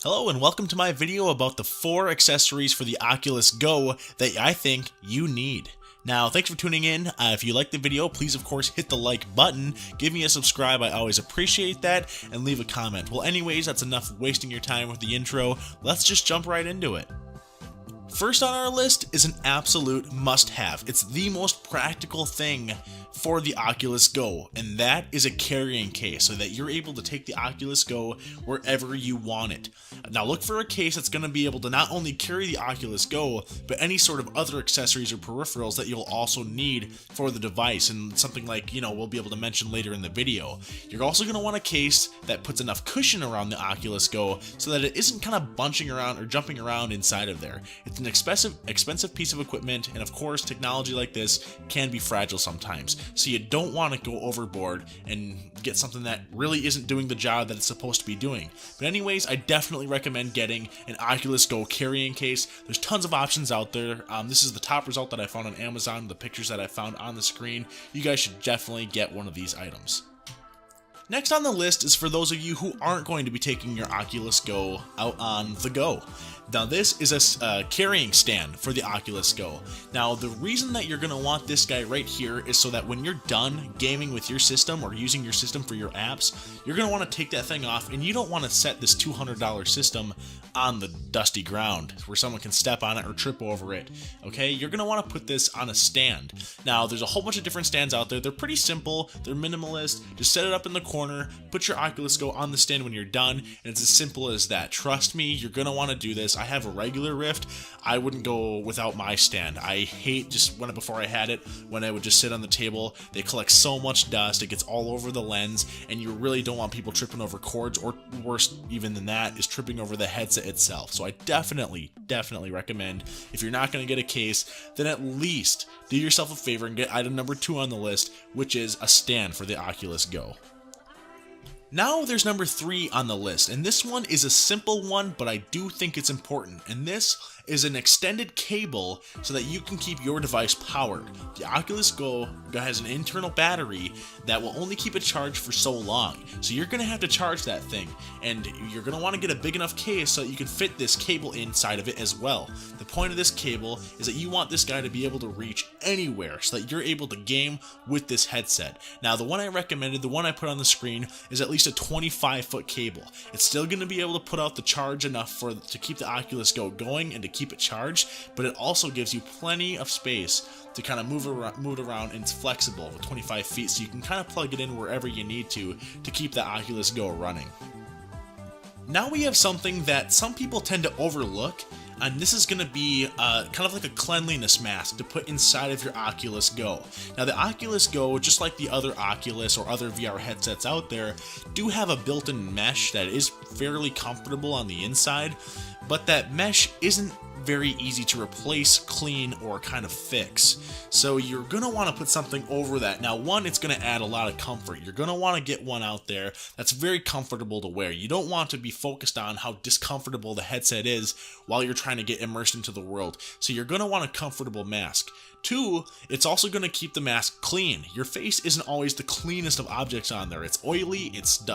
Hello and welcome to my video about the 4 accessories for the Oculus GO that I think you need. Now, thanks for tuning in. If you like the video, please of course hit the like button, give me a subscribe, I always appreciate that, and leave a comment. Well anyways, that's enough wasting your time with the intro, let's just jump right into it. First on our list is an absolute must-have. It's the most practical thing for the Oculus GO, and that is a carrying case so that you're able to take the Oculus GO wherever you want it. Now look for a case that's going to be able to not only carry the Oculus GO, but any sort of other accessories or peripherals that you'll also need for the device, and something like, we'll be able to mention later in the video. You're also going to want a case that puts enough cushion around the Oculus GO so that it isn't kind of bunching around or jumping around inside of there. It's an expensive piece of equipment, and of course technology like this can be fragile sometimes, so you don't want to go overboard and get something that really isn't doing the job that it's supposed to be doing. But anyways, I definitely recommend getting an Oculus GO carrying case. There's tons of options out there. This is the top result that I found on Amazon, the pictures that I found on the screen. You guys should definitely get one of these items. Next on the list is for those of you who aren't going to be taking your Oculus GO out on the go. Now this is a carrying stand for the Oculus GO. Now the reason that you're going to want this guy right here is so that when you're done gaming with your system or using your system for your apps, you're going to want to take that thing off, and you don't want to set this $200 system on the dusty ground where someone can step on it or trip over it. Okay, you're going to want to put this on a stand. Now there's a whole bunch of different stands out there. They're pretty simple, they're minimalist. Just set it up in the corner, put your Oculus GO on the stand when you're done, and it's as simple as that. Trust me, you're going to want to do this. I have a regular Rift. I wouldn't go without my stand. I hate just before I had it, when I would just sit on the table. They collect so much dust, it gets all over the lens, and you really don't want people tripping over cords, or worse even than that is tripping over the headset itself. So I definitely recommend, if you're not going to get a case, then at least do yourself a favor and get item number 2 on the list, which is a stand for the Oculus GO. Now there's number 3 on the list, and this one is a simple one, but I do think it's important, and this is an extended cable so that you can keep your device powered. The Oculus GO has an internal battery that will only keep it charged for so long, so you're going to have to charge that thing, and you're going to want to get a big enough case so that you can fit this cable inside of it as well. The point of this cable is that you want this guy to be able to reach anywhere so that you're able to game with this headset. Now the one I recommended, the one I put on the screen, is at least a 25-foot cable. It's still going to be able to put out the charge enough to keep the Oculus GO going and to keep it charged, but it also gives you plenty of space to kind of move it around, and it's flexible with 25 feet, so you can kind of plug it in wherever you need to keep the Oculus GO running. Now we have something that some people tend to overlook, and this is going to be kind of like a cleanliness mask to put inside of your Oculus GO. Now the Oculus GO, just like the other Oculus or other VR headsets out there, do have a built-in mesh that is fairly comfortable on the inside, but that mesh isn't very easy to replace, clean, or kind of fix. So you're going to want to put something over that. Now one, it's going to add a lot of comfort. You're going to want to get one out there that's very comfortable to wear. You don't want to be focused on how discomfortable the headset is while you're trying to get immersed into the world. So you're going to want a comfortable mask. 2, it's also going to keep the mask clean. Your face isn't always the cleanest of objects on there. It's oily, it's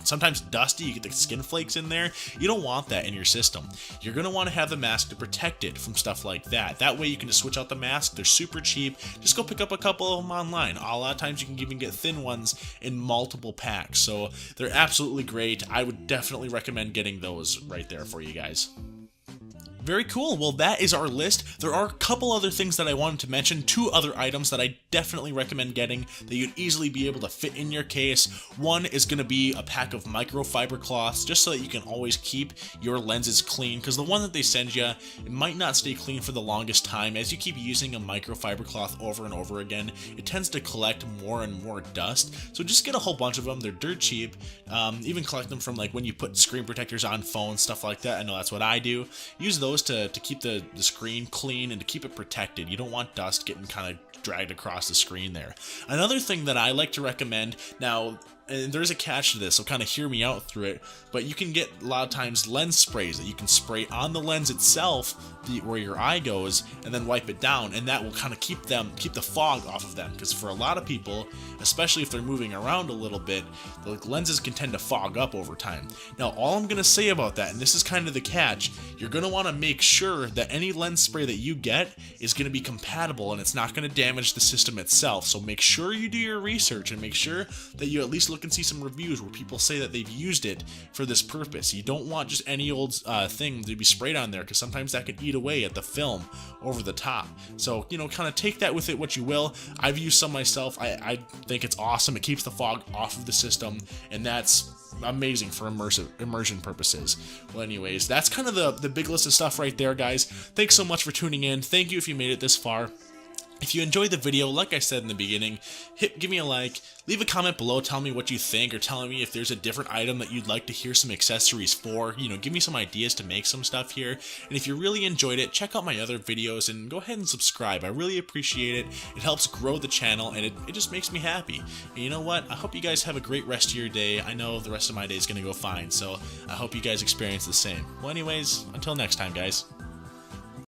sometimes dusty, you get the skin flakes in there. You don't want that in your system. You're going to want to have the mask to protect it from stuff like that. That way you can just switch out the mask. They're super cheap. Just go pick up a couple of them online. A lot of times you can even get thin ones in multiple packs. So they're absolutely great. I would definitely recommend getting those right there for you guys. Very cool. Well, that is our list. There are a couple other things that I wanted to mention, 2 other items that I definitely recommend getting that you'd easily be able to fit in your case. One is going to be a pack of microfiber cloths, just so that you can always keep your lenses clean, because the one that they send you, it might not stay clean for the longest time. As you keep using a microfiber cloth over and over again, it tends to collect more and more dust. So just get a whole bunch of them. They're dirt cheap. Even collect them from like when you put screen protectors on phones, stuff like that. I know that's what I do. Use those to keep the screen clean and to keep it protected. You don't want dust getting kind of dragged across the screen there. Another thing that I like to recommend, now and there's a catch to this, so kind of hear me out through it, but you can get a lot of times lens sprays that you can spray on the lens itself, where your eye goes, and then wipe it down, and that will kind of keep the fog off of them, because for a lot of people, especially if they're moving around a little bit, the lenses can tend to fog up over time. Now, all I'm going to say about that, and this is kind of the catch, you're going to want to make sure that any lens spray that you get is going to be compatible and it's not going to damage the system itself. So make sure you do your research and make sure that you at least look and see some reviews where people say that they've used it for this purpose. You don't want just any old thing to be sprayed on there, because sometimes that can eat away at the film over the top. So, you know, kind of take that with it what you will. I've used some myself. I think it's awesome. It keeps the fog off of the system, and that's amazing for immersion purposes. Well, anyways, that's kind of the big list of stuff right there, guys. Thanks so much for tuning in. Thank you if you made it this far. If you enjoyed the video, like I said in the beginning, give me a like, leave a comment below, tell me what you think, or telling me if there's a different item that you'd like to hear some accessories for. You know, give me some ideas to make some stuff here. And if you really enjoyed it, check out my other videos and go ahead and subscribe. I really appreciate it. It helps grow the channel, and it just makes me happy. And you know what? I hope you guys have a great rest of your day. I know the rest of my day is going to go fine, so I hope you guys experience the same. Well, anyways, until next time, guys.